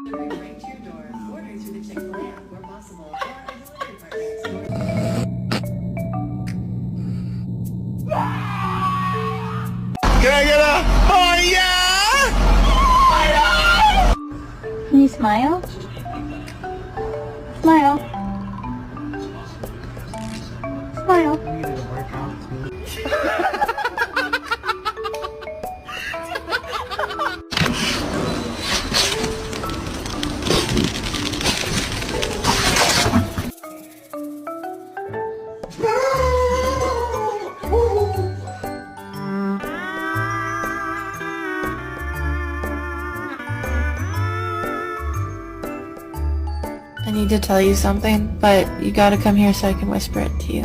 Delivery right to your door. Order through the Chick-fil-A app where possible, or our delivery partners. Can I get a oh yeah? Can you smile? Smile. Smile. I need to tell you something, but you gotta come here so I can whisper it to you.